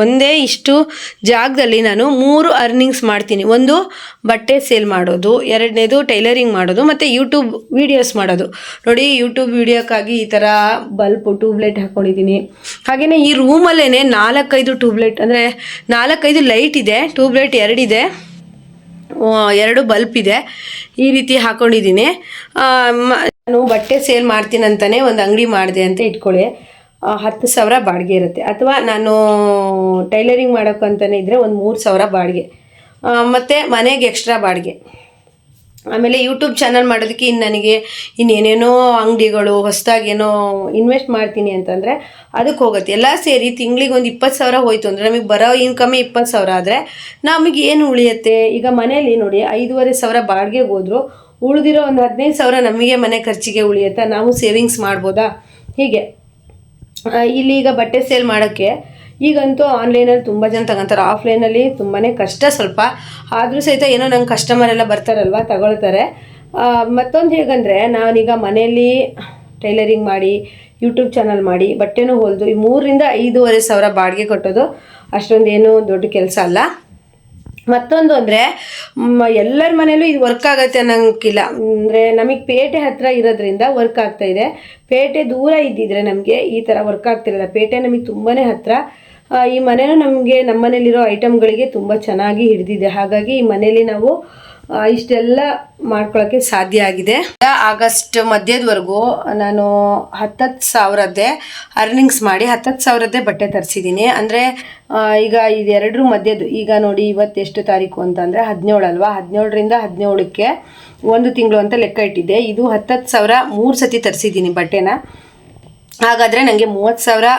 ಒಂದೇ ಇಷ್ಟು ಜಾಗದಲ್ಲಿ ನಾನು 3 ಅರ್ನಿಂಗ್ಸ್ ಮಾಡ್ತೀನಿ. ಒಂದು ಬಟ್ಟೆ ಸೇಲ್ ಮಾಡೋದು, ಎರಡನೇದು ಟೈಲರಿಂಗ್ ಮಾಡೋದು, ಮತ್ತು ಯೂಟ್ಯೂಬ್ ವೀಡಿಯೋಸ್ ಮಾಡೋದು. ನೋಡಿ, ಯೂಟ್ಯೂಬ್ ವೀಡಿಯೋಕ್ಕಾಗಿ ಈ ಥರ ಟ್ಯೂಬ್ಲೈಟ್ ಹಾಕ್ಕೊಂಡಿದ್ದೀನಿ. ಹಾಗೆಯೇ ಈ ರೂಮಲ್ಲೇ 4-5 ಟ್ಯೂಬ್ಲೈಟ್ ಅಂದರೆ 4-5 ಲೈಟ್ ಇದೆ, ಟ್ಯೂಬ್ಲೈಟ್ 2 ಇದೆ, 2 ಬಲ್ಪ್ ಇದೆ, ಈ ರೀತಿ ಹಾಕ್ಕೊಂಡಿದ್ದೀನಿ. ನಾನು ಬಟ್ಟೆ ಸೇಲ್ ಮಾಡ್ತೀನಿ ಅಂತಲೇ ಒಂದು ಅಂಗಡಿ ಮಾಡಿದೆ ಅಂತ ಇಟ್ಕೊಳ್ಳಿ, 10,000 ಬಾಡಿಗೆ ಇರುತ್ತೆ. ಅಥವಾ ನಾನು ಟೈಲರಿಂಗ್ ಮಾಡೋಕ್ಕಂತಲೇ ಇದ್ದರೆ ಒಂದು 3,000 ಬಾಡಿಗೆ, ಮತ್ತು ಮನೆಗೆ ಎಕ್ಸ್ಟ್ರಾ ಬಾಡಿಗೆ. ಆಮೇಲೆ ಯೂಟ್ಯೂಬ್ ಚಾನಲ್ ಮಾಡೋದಕ್ಕೆ ನನಗೆ ಇನ್ನೇನೇನೋ ಅಂಗಡಿಗಳು ಹೊಸದಾಗಿ ಏನೋ ಇನ್ವೆಸ್ಟ್ ಮಾಡ್ತೀನಿ ಅಂತಂದರೆ ಅದಕ್ಕೆ ಹೋಗುತ್ತೆ. ಎಲ್ಲ ಸೇರಿ ತಿಂಗಳಿಗೆ ಒಂದು 20,000 ಹೋಯ್ತು ಅಂದರೆ ನಮಗೆ ಬರೋ ಇನ್ಕಮ್ಮೇ 20,000 ಆದರೆ ನಮಗೆ ಏನು ಉಳಿಯುತ್ತೆ? ಈಗ ಮನೇಲಿ ನೋಡಿ 5,500 ಬಾಡಿಗೆಗೆ ಹೋದ್ರು ಉಳಿದಿರೋ ಒಂದು 15,000 ನಮಗೆ ಮನೆ ಖರ್ಚಿಗೆ ಉಳಿಯುತ್ತಾ? ನಾವು ಸೇವಿಂಗ್ಸ್ ಮಾಡ್ಬೋದಾ? ಹೀಗೆ ಇಲ್ಲಿ ಈಗ ಬಟ್ಟೆ ಸೇಲ್ ಮಾಡೋಕ್ಕೆ ಈಗಂತೂ ಆನ್ಲೈನಲ್ಲಿ ತುಂಬ ಜನ ತಗೊತಾರೆ, ಆಫ್ಲೈನಲ್ಲಿ ತುಂಬಾ ಕಷ್ಟ ಸ್ವಲ್ಪ. ಆದರೂ ಸಹಿತ ಏನೋ ನಂಗೆ ಕಸ್ಟಮರ್ ಎಲ್ಲ ಬರ್ತಾರಲ್ವ ತಗೊಳ್ತಾರೆ. ಮತ್ತೊಂದು ಹೇಗಂದರೆ ನಾನೀಗ ಮನೆಯಲ್ಲಿ ಟೈಲರಿಂಗ್ ಮಾಡಿ ಯೂಟ್ಯೂಬ್ ಚಾನಲ್ ಮಾಡಿ ಬಟ್ಟೆನೂ ಹೊಲಿದು ಈ 3,000-5,500 ಬಾಡಿಗೆ ಕಟ್ಟೋದು ಅಷ್ಟೊಂದೇನು ದೊಡ್ಡ ಕೆಲಸ ಅಲ್ಲ. ಮತ್ತೊಂದು ಅಂದರೆ ಎಲ್ಲರ ಮನೇಲೂ ಇದು ವರ್ಕ್ ಆಗುತ್ತೆ ಅನ್ನೋಕ್ಕಿಲ್ಲ. ಅಂದರೆ ನಮಗೆ ಪೇಟೆ ಹತ್ತಿರ ಇರೋದ್ರಿಂದ ವರ್ಕ್ ಆಗ್ತಾಯಿದೆ. ಪೇಟೆ ದೂರ ಇದ್ದಿದ್ರೆ ನಮಗೆ ಈ ಥರ ವರ್ಕ್ ಆಗ್ತಿರಲಿಲ್ಲ. ಪೇಟೆ ನಮಗೆ ತುಂಬಾ ಹತ್ತಿರ. ಈ ಮನೆಯೂ ನಮಗೆ ನಮ್ಮ ಮನೇಲಿರೋ ಐಟಮ್ಗಳಿಗೆ ತುಂಬ ಚೆನ್ನಾಗಿ ಹಿಡಿದಿದೆ. ಹಾಗಾಗಿ ಈ ಮನೇಲಿ ನಾವು ಇಷ್ಟೆಲ್ಲ ಮಾಡ್ಕೊಳ್ಳೋಕ್ಕೆ ಸಾಧ್ಯ ಆಗಿದೆ. ಆಗಸ್ಟ್ ಮಧ್ಯದವರೆಗೂ ನಾನು 10,000 ಅರ್ನಿಂಗ್ಸ್ ಮಾಡಿ 10,000 ಬಟ್ಟೆ ತರಿಸಿದ್ದೀನಿ. ಅಂದರೆ ಈಗ ಇದೆರಡರ ಮಧ್ಯದ್ದು ಈಗ ನೋಡಿ ಇವತ್ತು ಎಷ್ಟು ತಾರೀಕು ಅಂತಂದರೆ 17 ಅಲ್ವಾ, 17ರಿಂದ 17ಕ್ಕೆ 1 ತಿಂಗಳು ಅಂತ ಲೆಕ್ಕ ಇಟ್ಟಿದ್ದೆ. ಇದು 10,000 3 ಸತಿ ತರಿಸಿದ್ದೀನಿ ಬಟ್ಟೆನ. ಹಾಗಾದರೆ ನನಗೆ 30,000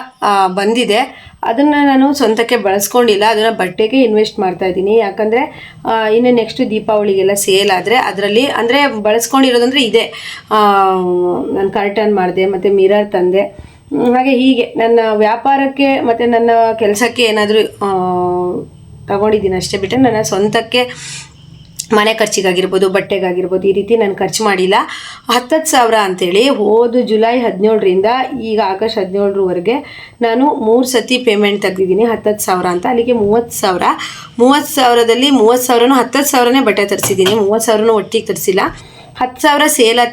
ಬಂದಿದೆ. ಅದನ್ನು ನಾನು ಸ್ವಂತಕ್ಕೆ ಬಳಸ್ಕೊಂಡಿಲ್ಲ, ಅದನ್ನು ಬಟ್ಟೆಗೆ ಇನ್ವೆಸ್ಟ್ ಮಾಡ್ತಾಯಿದ್ದೀನಿ. ಯಾಕಂದರೆ ಇನ್ನು ನೆಕ್ಸ್ಟ್ ದೀಪಾವಳಿಗೆಲ್ಲ ಸೇಲ್ ಆದರೆ ಅದರಲ್ಲಿ ಅಂದರೆ ಬಳಸ್ಕೊಂಡಿರೋದಂದರೆ ಇದೆ. ನಾನು ಕರ್ಟನ್ ಮಾಡಿದೆ ಮತ್ತು ಮಿರರ್ ತಂದೆ. ಹಾಗೆ ಹೀಗೆ ನನ್ನ ವ್ಯಾಪಾರಕ್ಕೆ ಮತ್ತು ನನ್ನ ಕೆಲಸಕ್ಕೆ ಏನಾದರೂ ತಗೊಂಡಿದ್ದೀನಿ ಅಷ್ಟೇ ಬಿಟ್ಟರೆ ನನ್ನ ಸ್ವಂತಕ್ಕೆ ಮನೆ ಖರ್ಚಿಗಾಗಿರ್ಬೋದು ಬಟ್ಟೆಗಾಗಿರ್ಬೋದು ಈ ರೀತಿ ನಾನು ಖರ್ಚು ಮಾಡಿಲ್ಲ. 10,000 ಅಂಥೇಳಿ ಹೋದ ಜುಲೈ 17ರಿಂದ ಈಗ ಆಗಸ್ಟ್ 17ರವರೆಗೆ ನಾನು 3 ಸತಿ ಪೇಮೆಂಟ್ ತೆಗೆದಿದ್ದೀನಿ 10,000 ಅಂತ. ಅಲ್ಲಿಗೆ 30,000. 30,000ದಲ್ಲಿ 30,000 10,000ನೇ ಬಟ್ಟೆ ತರಿಸಿದ್ದೀನಿ. 30,000 ಒಟ್ಟಿಗೆ ತರಿಸಿಲ್ಲ. 10,000 ಸೇಲ್ ಆದ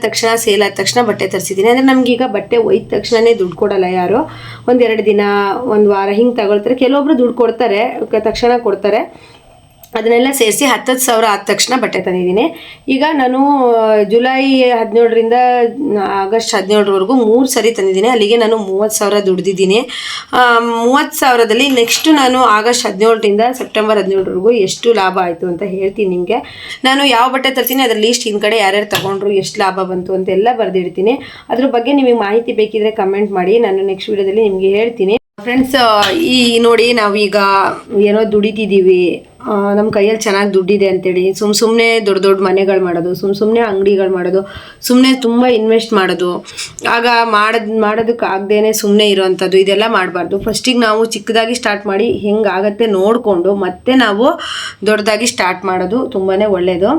ತಕ್ಷಣ ಬಟ್ಟೆ ತರಿಸಿದ್ದೀನಿ. ಅಂದರೆ ನಮಗೀಗ ಬಟ್ಟೆ ಒಯ್ದ ತಕ್ಷಣವೇ ದುಡ್ಡು ಕೊಡೋಲ್ಲ ಯಾರು, 1-2 ದಿನ 1 ವಾರ ಹಿಂಗೆ ತಗೊಳ್ತಾರೆ. ಕೆಲವೊಬ್ಬರು ದುಡ್ಡು ಕೊಡ್ತಾರೆ, ತಕ್ಷಣ ಕೊಡ್ತಾರೆ. ಅದನ್ನೆಲ್ಲ ಸೇರಿಸಿ 10,000 ಆದ ತಕ್ಷಣ ಬಟ್ಟೆ ತಂದಿದ್ದೀನಿ. ಈಗ ನಾನು ಜುಲೈ 17ರಿಂದ ಆಗಸ್ಟ್ 17ರವರೆಗೂ 3 ಸರಿ ತಂದಿದ್ದೀನಿ. ಅಲ್ಲಿಗೆ ನಾನು 30,000 ದುಡ್ದಿದ್ದೀನಿ. 30,000ದಲ್ಲಿ ನೆಕ್ಸ್ಟು ನಾನು ಆಗಸ್ಟ್ 17ರಿಂದ ಸೆಪ್ಟೆಂಬರ್ 17ರವರೆಗೂ ಎಷ್ಟು ಲಾಭ ಆಯಿತು ಅಂತ ಹೇಳ್ತೀನಿ ನಿಮಗೆ. ನಾನು ಯಾವ ಬಟ್ಟೆ ತರ್ತೀನಿ ಅದರ ಲೀಸ್ಟ್ ಹಿಂದ್ಗಡೆ ಯಾರ್ಯಾರು ತೊಗೊಂಡ್ರು ಎಷ್ಟು ಲಾಭ ಬಂತು ಅಂತೆಲ್ಲ ಬರೆದಿಡ್ತೀನಿ. ಅದ್ರ ಬಗ್ಗೆ ನಿಮಗೆ ಮಾಹಿತಿ ಬೇಕಿದ್ರೆ ಕಮೆಂಟ್ ಮಾಡಿ, ನಾನು ನೆಕ್ಸ್ಟ್ ವಿಡಿಯೋದಲ್ಲಿ ನಿಮಗೆ ಹೇಳ್ತೀನಿ. ಫ್ರೆಂಡ್ಸ್, ಈ ನೋಡಿ ನಾವೀಗ ಏನೋ ದುಡಿತಿದ್ದೀವಿ, ನಮ್ಮ ಕೈಯಲ್ಲಿ ಚೆನ್ನಾಗಿ ದುಡ್ಡಿದೆ ಅಂತೇಳಿ ಸುಮ್ಮನೆ ದೊಡ್ಡ ಮನೆಗಳು ಮಾಡೋದು, ಸುಮ್ಮನೆ ಅಂಗಡಿಗಳು ಮಾಡೋದು, ಸುಮ್ಮನೆ ತುಂಬ ಇನ್ವೆಸ್ಟ್ ಮಾಡೋದು, ಆಗ ಮಾಡೋದಕ್ಕಾಗ್ದೇ ಸುಮ್ಮನೆ ಇರೋವಂಥದ್ದು ಇದೆಲ್ಲ ಮಾಡಬಾರ್ದು. ಫಸ್ಟಿಗೆ ನಾವು ಚಿಕ್ಕದಾಗಿ ಸ್ಟಾರ್ಟ್ ಮಾಡಿ ಹೆಂಗಾಗತ್ತೆ ನೋಡಿಕೊಂಡು ಮತ್ತೆ ನಾವು ದೊಡ್ಡದಾಗಿ ಸ್ಟಾರ್ಟ್ ಮಾಡೋದು ತುಂಬಾ ಒಳ್ಳೆಯದು.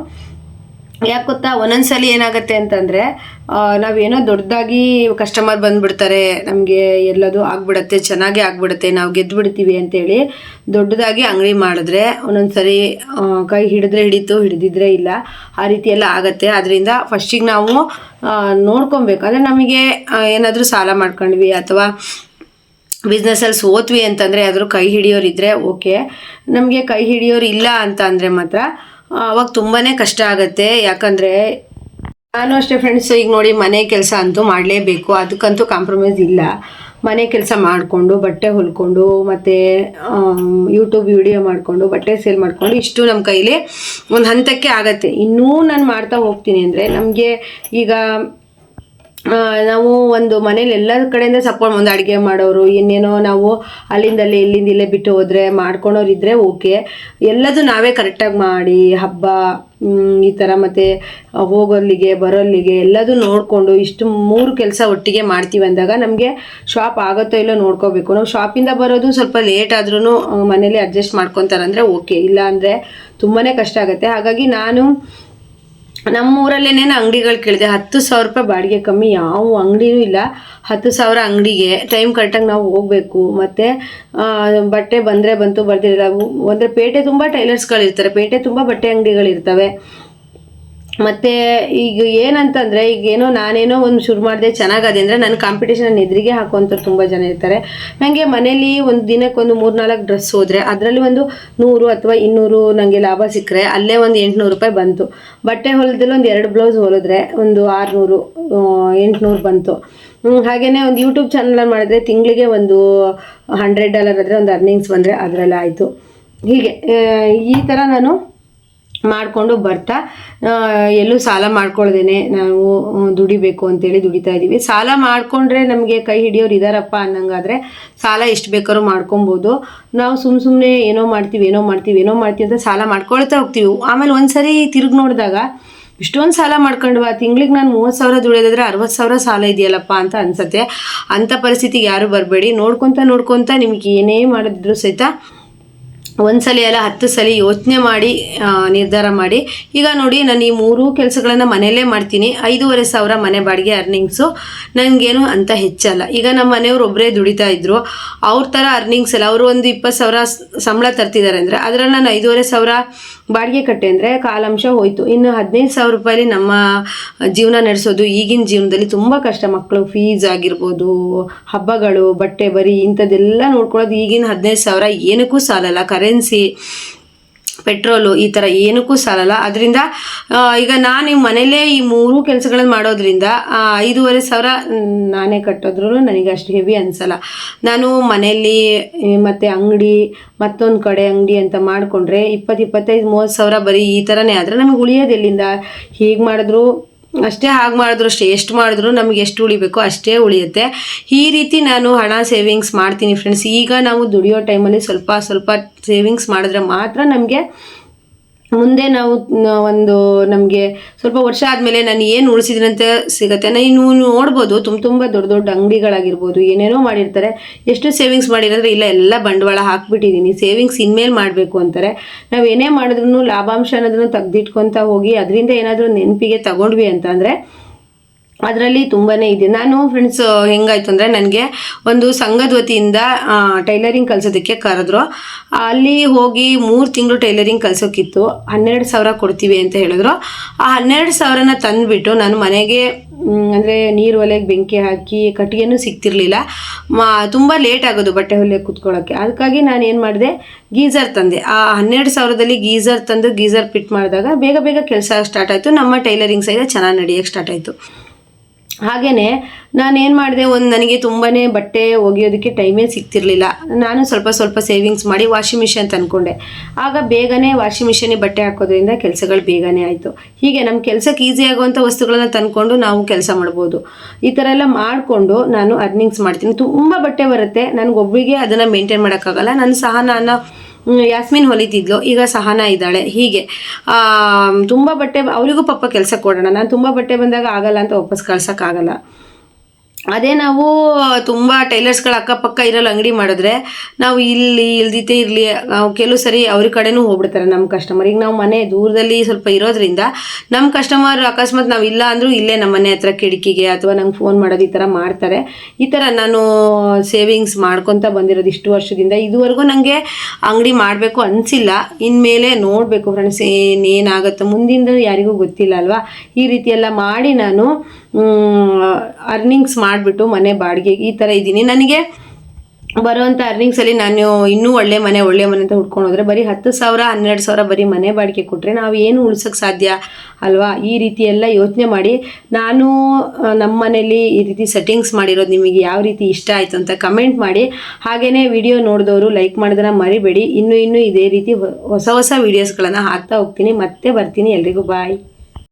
ಯಾಕೆ ಗೊತ್ತಾ, ಒಂದೊಂದ್ಸಲಿ ಏನಾಗುತ್ತೆ ಅಂತಂದರೆ ನಾವೇನೋ ದೊಡ್ಡದಾಗಿ ಕಸ್ಟಮರ್ ಬಂದುಬಿಡ್ತಾರೆ, ನಮಗೆ ಎಲ್ಲದು ಆಗ್ಬಿಡುತ್ತೆ, ಚೆನ್ನಾಗೇ ಆಗ್ಬಿಡುತ್ತೆ, ನಾವು ಗೆದ್ದು ಬಿಡ್ತೀವಿ ಅಂತೇಳಿ ದೊಡ್ಡದಾಗಿ ಅಂಗಡಿ ಮಾಡಿದ್ರೆ ಒಂದೊಂದ್ಸರಿ ಕೈ ಹಿಡಿದ್ರೆ ಹಿಡಿತು, ಹಿಡಿದಿದ್ರೆ ಇಲ್ಲ, ಆ ರೀತಿ ಎಲ್ಲ ಆಗುತ್ತೆ. ಅದರಿಂದ ಫಸ್ಟಿಗೆ ನಾವು ನೋಡ್ಕೊಬೇಕು. ಅಂದರೆ ನಮಗೆ ಏನಾದರೂ ಸಾಲ ಮಾಡ್ಕೊಂಡ್ವಿ ಅಥವಾ ಬಿಸ್ನೆಸ್ಸಲ್ಲಿ ಸೋತ್ವಿ ಅಂತಂದರೆ ಯಾವ್ದಾದ್ರು ಕೈ ಹಿಡಿಯೋರಿದ್ದರೆ ಓಕೆ. ನಮಗೆ ಕೈ ಹಿಡಿಯೋರು ಇಲ್ಲ ಅಂತ ಅಂದರೆ ಮಾತ್ರ ಅವಾಗ ತುಂಬಾ ಕಷ್ಟ ಆಗುತ್ತೆ. ಯಾಕಂದರೆ ನಾನು ಅಷ್ಟೇ ಫ್ರೆಂಡ್ಸ್, ಈಗ ನೋಡಿ ಮನೆ ಕೆಲಸ ಅಂತೂ ಮಾಡಲೇಬೇಕು, ಅದಕ್ಕಂತೂ ಕಾಂಪ್ರಮೈಸ್ ಇಲ್ಲ. ಮನೆ ಕೆಲಸ ಮಾಡಿಕೊಂಡು ಬಟ್ಟೆ ಹೊಲ್ಕೊಂಡು ಮತ್ತು ಯೂಟ್ಯೂಬ್ ವಿಡಿಯೋ ಮಾಡಿಕೊಂಡು ಬಟ್ಟೆ ಸೇಲ್ ಮಾಡಿಕೊಂಡು ಇಷ್ಟು ನಮ್ಮ ಕೈಲಿ ಒಂದು ಹಂತಕ್ಕೆ ಆಗತ್ತೆ. ಇನ್ನೂ ನಾನು ಮಾಡ್ತಾ ಹೋಗ್ತೀನಿ ಅಂದರೆ ನಮಗೆ ಈಗ ನಾವು ಒಂದು ಮನೇಲಿ ಎಲ್ಲ ಕಡೆಯಿಂದ ಸಪೋರ್ಟ್, ಒಂದು ಅಡುಗೆ ಮಾಡೋರು ಇನ್ನೇನೋ ನಾವು ಅಲ್ಲಿಂದಲ್ಲೇ ಇಲ್ಲಿಂದಲ್ಲೇ ಬಿಟ್ಟು ಹೋದರೆ ಮಾಡ್ಕೊಳೋರಿದ್ದರೆ ಓಕೆ. ಎಲ್ಲದು ನಾವೇ ಕರೆಕ್ಟಾಗಿ ಮಾಡಿ ಹಬ್ಬ ಈ ಥರ ಮತ್ತು ಹೋಗೋಲ್ಲಿಗೆ ಬರೋಲ್ಲಿಗೆ ಎಲ್ಲದೂ ನೋಡಿಕೊಂಡು ಇಷ್ಟು 3 ಕೆಲಸ ಒಟ್ಟಿಗೆ ಮಾಡ್ತೀವಿ ಅಂದಾಗ ನಮಗೆ ಶಾಪ್ ಆಗುತ್ತೋ ಇಲ್ಲೋ ನೋಡ್ಕೋಬೇಕು. ನಾವು ಶಾಪಿಂದ ಬರೋದು ಸ್ವಲ್ಪ ಲೇಟ್ ಆದ್ರೂ ಮನೇಲಿ ಅಡ್ಜಸ್ಟ್ ಮಾಡ್ಕೊತಾರಂದರೆ ಓಕೆ, ಇಲ್ಲ ಅಂದರೆ ತುಂಬಾ ಕಷ್ಟ ಆಗುತ್ತೆ. ಹಾಗಾಗಿ ನಾನು ನಮ್ಮೂರಲ್ಲೇನೇನು ಅಂಗಡಿಗಳು ಕೇಳಿದೆ, 10,000 ರೂಪಾಯಿ ಬಾಡಿಗೆ ಕಮ್ಮಿ ಯಾವ ಅಂಗಡಿನೂ ಇಲ್ಲ. 10,000 ಅಂಗಡಿಗೆ ಟೈಮ್ ಕರೆಕ್ಟಾಗಿ ನಾವು ಹೋಗಬೇಕು. ಮತ್ತು ಬಟ್ಟೆ ಬಂದರೆ ಬಂತು, ಬರ್ದಿರಲ್ಲ. ಅಂದರೆ ಪೇಟೆ ತುಂಬ ಟೈಲರ್ಸ್ಗಳಿರ್ತಾರೆ, ಪೇಟೆ ತುಂಬ ಬಟ್ಟೆ ಅಂಗಡಿಗಳಿರ್ತವೆ. ಮತ್ತು ಈಗ ಏನಂತಂದರೆ ಈಗೇನೋ ನಾನೇನೋ ಒಂದು ಶುರು ಮಾಡಿದೆ ಚೆನ್ನಾಗದೆ ಅಂದರೆ ನನ್ನ ಕಾಂಪಿಟೇಷನ್ ಎದುರಿಗೆ ಹಾಕುವಂಥವ್ರು ತುಂಬ ಜನ ಇರ್ತಾರೆ. ನನಗೆ ಮನೇಲಿ ಒಂದು ದಿನಕ್ಕೆ ಒಂದು 3-4 ಡ್ರೆಸ್ ಹೋದರೆ ಅದರಲ್ಲಿ ಒಂದು 100 ಅಥವಾ 200 ನನಗೆ ಲಾಭ ಸಿಕ್ಕರೆ ಅಲ್ಲೇ ಒಂದು 800 ರೂಪಾಯಿ ಬಂತು. ಬಟ್ಟೆ ಹೊಲದಲ್ಲಿ ಒಂದು 2 ಬ್ಲೌಸ್ ಹೊಲಿದ್ರೆ ಒಂದು 600 800 ಬಂತು. ಹಾಗೆಯೇ ಒಂದು ಯೂಟ್ಯೂಬ್ ಚಾನಲ್ ಮಾಡಿದ್ರೆ ತಿಂಗಳಿಗೆ ಒಂದು $100 ಆದರೆ ಒಂದು ಅರ್ನಿಂಗ್ಸ್ ಬಂದರೆ ಅದರಲ್ಲೇ ಆಯಿತು. ಹೀಗೆ ಈ ಥರ ನಾನು ಮಾಡಿಕೊಂಡು ಬರ್ತಾ ಎಲ್ಲೂ ಸಾಲ ಮಾಡ್ಕೊಳ್ದೇನೆ ನಾವು ದುಡಿಬೇಕು ಅಂತೇಳಿ ದುಡಿತಾ ಇದ್ದೀವಿ. ಸಾಲ ಮಾಡಿಕೊಂಡ್ರೆ ನಮಗೆ ಕೈ ಹಿಡಿಯೋರು ಇದ್ದಾರಪ್ಪ ಅನ್ನಂಗಾದರೆ ಸಾಲ ಎಷ್ಟು ಬೇಕಾದ್ರೂ ಮಾಡ್ಕೊಬೋದು. ನಾವು ಸುಮ್ಮನೆ ಏನೋ ಮಾಡ್ತೀವಿ ಅಂತ ಸಾಲ ಮಾಡ್ಕೊಳ್ತಾ ಹೋಗ್ತೀವಿ. ಆಮೇಲೆ ಒಂದು ಸರಿ ತಿರುಗಿ ನೋಡಿದಾಗ ಇಷ್ಟೊಂದು ಸಾಲ ಮಾಡ್ಕೊಂಡ್ವಾ, ತಿಂಗ್ಳಿಗೆ ನಾನು 30,000 ದುಡಿಯೋದಾದ್ರೆ 60,000 ಸಾಲ ಇದೆಯಲ್ಲಪ್ಪ ಅಂತ ಅನ್ಸುತ್ತೆ. ಅಂಥ ಪರಿಸ್ಥಿತಿಗೆ ಯಾರು ಬರಬೇಡಿ. ನೋಡ್ಕೊತ ನಿಮ್ಗೆ ಏನೇ ಮಾಡಿದ್ರು ಸಹಿತ ಒಂದ್ಸಲ ಅಲ್ಲ 10 ಸಲ ಯೋಚನೆ ಮಾಡಿ ನಿರ್ಧಾರ ಮಾಡಿ. ಈಗ ನೋಡಿ, ನಾನು ಈ 3 ಕೆಲಸಗಳನ್ನು ಮನೆಯಲ್ಲೇ ಮಾಡ್ತೀನಿ. 5,500 ಮನೆ ಬಾಡಿಗೆ ಅರ್ನಿಂಗ್ಸು ನನಗೇನು ಅಂತ ಹೆಚ್ಚಲ್ಲ. ಈಗ ನಮ್ಮ ಮನೆಯವ್ರು ಒಬ್ಬರೇ ದುಡಿತಾ ಇದ್ರು, ಅವ್ರ ಥರ ಅರ್ನಿಂಗ್ಸ್ ಅಲ್ಲ. ಅವರು ಒಂದು 20,000 ಸಂಬಳ ತರ್ತಿದ್ದಾರೆ ಅಂದರೆ ಅದರಲ್ಲಿ ನಾನು 5,500 ಬಾಡಿಗೆ ಕಟ್ಟೆ ಅಂದರೆ ಕಾಲಂಶ ಹೋಯಿತು. ಇನ್ನು 15,000 ರೂಪಾಯಲ್ಲಿ ನಮ್ಮ ಜೀವನ ನಡೆಸೋದು ಈಗಿನ ಜೀವನದಲ್ಲಿ ತುಂಬ ಕಷ್ಟ. ಮಕ್ಕಳು ಫೀಸ್ ಆಗಿರ್ಬೋದು, ಹಬ್ಬಗಳು, ಬಟ್ಟೆ ಬರಿ ಇಂಥದ್ದೆಲ್ಲ ನೋಡ್ಕೊಳ್ಳೋದು ಈಗಿನ 15,000 ಏನಕ್ಕೂ ಸಾಲಲ್ಲ. ಕರೆನ್ಸಿ, ಪೆಟ್ರೋಲು ಈ ಥರ ಏನಕ್ಕೂ ಸಾಲಲ್ಲ. ಅದರಿಂದ ಈಗ ನಾನು ಮನೇಲೇ ಈ 3 ಕೆಲಸಗಳನ್ನು ಮಾಡೋದ್ರಿಂದ 5,500 ನಾನೇ ಕಟ್ಟೋದ್ರೂ ನನಗೆ ಅಷ್ಟು ಹೆವಿ ಅನಿಸಲ್ಲ. ನಾನು ಮನೆಯಲ್ಲಿ ಮತ್ತು ಅಂಗಡಿ, ಮತ್ತೊಂದು ಕಡೆ ಅಂಗಡಿ ಅಂತ ಮಾಡಿಕೊಂಡ್ರೆ 25,000 ಬರೀ ಈ ಥರನೇ ಆದರೆ ನಮಗೆ ಉಳಿಯೋದೆಲ್ಲಿಂದ? ಹೀಗೆ ಮಾಡಿದ್ರು ಅಷ್ಟೇ, ಹಾಗೆ ಮಾಡಿದ್ರು ಅಷ್ಟೇ, ಎಷ್ಟು ಮಾಡಿದ್ರು ನಮಗೆ ಎಷ್ಟು ಉಳಿಬೇಕೋ ಅಷ್ಟೇ ಉಳಿಯುತ್ತೆ. ಈ ರೀತಿ ನಾನು ಹಣ ಸೇವಿಂಗ್ಸ್ ಮಾಡ್ತೀನಿ ಫ್ರೆಂಡ್ಸ್. ಈಗ ನಾವು ದುಡಿಯೋ ಟೈಮಲ್ಲಿ ಸ್ವಲ್ಪ ಸೇವಿಂಗ್ಸ್ ಮಾಡಿದ್ರೆ ಮಾತ್ರ ನಮಗೆ ಮುಂದೆ ನಮಗೆ ಸ್ವಲ್ಪ ವರ್ಷ ಆದಮೇಲೆ ನಾನು ಏನು ಉಳಿಸಿದ್ರಂತೆ ಸಿಗುತ್ತೆ. ನೀವು ನೋಡ್ಬೋದು, ತುಂಬ ದೊಡ್ಡ ಅಂಗಡಿಗಳಾಗಿರ್ಬೋದು, ಏನೇನೋ ಮಾಡಿರ್ತಾರೆ. ಎಷ್ಟು ಸೇವಿಂಗ್ಸ್ ಮಾಡಿರೋದ್ರೆ ಇಲ್ಲ, ಎಲ್ಲ ಬಂಡವಾಳ ಹಾಕ್ಬಿಟ್ಟಿದ್ದೀನಿ, ಸೇವಿಂಗ್ಸ್ ಇನ್ಮೇಲೆ ಮಾಡಬೇಕು ಅಂತಾರೆ. ನಾವು ಏನೇ ಮಾಡಿದ್ರು ಲಾಭಾಂಶ ಅನ್ನೋದನ್ನು ತೆಗೆದಿಟ್ಕೊತ ಹೋಗಿ ಅದರಿಂದ ಏನಾದರೂ ನೆನಪಿಗೆ ತಗೊಂಡ್ವಿ ಅಂತಂದರೆ ಅದರಲ್ಲಿ ತುಂಬಾ ಇದೆ. ನಾನು ಫ್ರೆಂಡ್ಸ್ ಹೆಂಗಾಯ್ತು ಅಂದರೆ, ನನಗೆ ಒಂದು ಸಂಘದ ವತಿಯಿಂದ ಟೈಲರಿಂಗ್ ಕಲಿಸೋದಕ್ಕೆ ಕರೆದ್ರು. ಅಲ್ಲಿ ಹೋಗಿ 3 ತಿಂಗಳು ಟೈಲರಿಂಗ್ ಕಲಿಸೋಕ್ಕಿತ್ತು. 12,000 ಕೊಡ್ತೀವಿ ಅಂತ ಹೇಳಿದ್ರು. ಆ 12,000ನ ತಂದುಬಿಟ್ಟು ನಾನು ಮನೆಗೆ ಅಂದರೆ ನೀರು ಒಲೆಗೆ ಬೆಂಕಿ ಹಾಕಿ ಕಟ್ಟಿಗೆನೂ ಸಿಗ್ತಿರ್ಲಿಲ್ಲ. ತುಂಬ ಲೇಟ್ ಆಗೋದು ಬಟ್ಟೆ ಹೊಲಿಗೆ ಕೂತ್ಕೊಳ್ಳೋಕ್ಕೆ. ಅದಕ್ಕಾಗಿ ನಾನು ಏನು ಮಾಡಿದೆ, ಗೀಝರ್ ತಂದೆ. ಆ 12,000ದಲ್ಲಿ ಗೀಝರ್ ತಂದು ಗೀಝರ್ ಫಿಟ್ ಮಾಡಿದಾಗ ಬೇಗ ಕೆಲಸ ಸ್ಟಾರ್ಟ್ ಆಯಿತು. ನಮ್ಮ ಟೈಲರಿಂಗ್ ಸೈಡ್ ಚೆನ್ನಾಗಿ ನಡೆಯೋಕ್ಕೆ ಸ್ಟಾರ್ಟ್ ಆಯಿತು. ಹಾಗೆಯೇ ನಾನೇನು ಮಾಡಿದೆ, ನನಗೆ ತುಂಬಾ ಬಟ್ಟೆ ಒಗೆಯೋದಕ್ಕೆ ಟೈಮೇ ಸಿಗ್ತಿರ್ಲಿಲ್ಲ. ನಾನು ಸ್ವಲ್ಪ ಸೇವಿಂಗ್ಸ್ ಮಾಡಿ ವಾಷಿಂಗ್ ಮಿಷನ್ ತಂದ್ಕೊಂಡೆ. ಆಗ ಬೇಗನೆ ವಾಷಿಂಗ್ ಮಿಷನಿಗೆ ಬಟ್ಟೆ ಹಾಕೋದ್ರಿಂದ ಕೆಲಸಗಳು ಬೇಗನೆ ಆಯಿತು. ಹೀಗೆ ನಮ್ಮ ಕೆಲಸಕ್ಕೆ ಈಸಿ ಆಗುವಂಥ ವಸ್ತುಗಳನ್ನ ತಂದ್ಕೊಂಡು ನಾವು ಕೆಲಸ ಮಾಡ್ಬೋದು. ಈ ಥರ ಎಲ್ಲ ಮಾಡಿಕೊಂಡು ನಾನು ಅರ್ನಿಂಗ್ಸ್ ಮಾಡ್ತೀನಿ. ತುಂಬ ಬಟ್ಟೆ ಬರುತ್ತೆ, ನನಗೊಬ್ಬರಿಗೆ ಅದನ್ನು ಮೇಂಟೈನ್ ಮಾಡೋಕ್ಕಾಗಲ್ಲ. ನಾನು ಯಾಸ್ಮಿನ್ ಹೊಲಿತಿದ್ಲು, ಈಗ ಸಹನಾ ಇದ್ದಾಳೆ. ಹೀಗೆ ತುಂಬ ಬಟ್ಟೆ ಅವರಿಗೂ ಪಾಪ ಕೆಲಸ ಕೊಡೋಣ. ನಾನು ತುಂಬ ಬಟ್ಟೆ ಬಂದಾಗ ಆಗಲ್ಲ ಅಂತ ವಾಪಸ್ ಕಳ್ಸೋಕ್ಕಾಗಲ್ಲ. ಅದೇ ನಾವು ತುಂಬ ಟೈಲರ್ಸ್ಗಳ ಅಕ್ಕಪಕ್ಕ ಇರಲ್ಲ ಅಂಗಡಿ ಮಾಡಿದ್ರೆ ನಾವು ಇಲ್ದಿದ್ದೇ ಇರಲಿ ಕೆಲವು ಸರಿ ಅವ್ರ ಕಡೆನೂ ಹೋಗ್ಬಿಡ್ತಾರೆ ನಮ್ಮ ಕಸ್ಟಮರ್. ಈಗ ನಾವು ಮನೆ ದೂರದಲ್ಲಿ ಸ್ವಲ್ಪ ಇರೋದ್ರಿಂದ ನಮ್ಮ ಕಸ್ಟಮರ್ ಅಕಸ್ಮಾತ್ ನಾವು ಇಲ್ಲ ಅಂದರೂ ಇಲ್ಲೇ ನಮ್ಮ ಮನೆ ಹತ್ರ ಕಿಟಕಿಗೆ ಅಥವಾ ನಂಗೆ ಫೋನ್ ಮಾಡೋದು ಈ ಥರ ಮಾಡ್ತಾರೆ. ಈ ಥರ ನಾನು ಸೇವಿಂಗ್ಸ್ ಮಾಡ್ಕೊತ ಬಂದಿರೋದು ಇಷ್ಟು ವರ್ಷದಿಂದ. ಇದುವರೆಗೂ ನನಗೆ ಅಂಗಡಿ ಮಾಡಬೇಕು ಅನಿಸಿಲ್ಲ. ಇನ್ಮೇಲೆ ನೋಡಬೇಕು ಫ್ರೆಂಡ್ಸ್, ಏನಾಗುತ್ತೋ ಮುಂದಿಂದ ಯಾರಿಗೂ ಗೊತ್ತಿಲ್ಲ ಅಲ್ವಾ. ಈ ರೀತಿ ಎಲ್ಲ ಮಾಡಿ ನಾನು ಅರ್ನಿಂಗ್ಸ್ ಮಾಡಿಬಿಟ್ಟು ಮನೆ ಬಾಡಿಗೆಗೆ ಈ ಥರ ಇದ್ದೀನಿ. ನನಗೆ ಬರೋವಂಥ ಅರ್ನಿಂಗ್ಸಲ್ಲಿ ನಾನು ಇನ್ನೂ ಒಳ್ಳೆ ಮನೆ ಅಂತ ಹುಡ್ಕೊಂಡು ಹೋದರೆ ಬರೀ 10,000 12,000 ಬರೀ ಮನೆ ಬಾಡಿಗೆ ಕೊಟ್ಟರೆ ನಾವು ಏನು ಉಳ್ಸೋಕ್ಕೆ ಸಾಧ್ಯ ಅಲ್ವಾ. ಈ ರೀತಿ ಎಲ್ಲ ಯೋಚನೆ ಮಾಡಿ ನಾನು ನಮ್ಮ ಮನೇಲಿ ಈ ರೀತಿ ಸೆಟ್ಟಿಂಗ್ಸ್ ಮಾಡಿರೋದು ನಿಮಗೆ ಯಾವ ರೀತಿ ಇಷ್ಟ ಆಯಿತು ಅಂತ ಕಮೆಂಟ್ ಮಾಡಿ. ಹಾಗೆಯೇ ವಿಡಿಯೋ ನೋಡಿದವರು ಲೈಕ್ ಮಾಡೋದನ್ನು ಮರಿಬೇಡಿ. ಇನ್ನೂ ಇದೇ ರೀತಿ ಹೊಸ ವೀಡಿಯೋಸ್ಗಳನ್ನು ಹಾಕ್ತಾ ಹೋಗ್ತೀನಿ. ಮತ್ತೆ ಬರ್ತೀನಿ. ಎಲ್ರಿಗೂ ಬಾಯ್.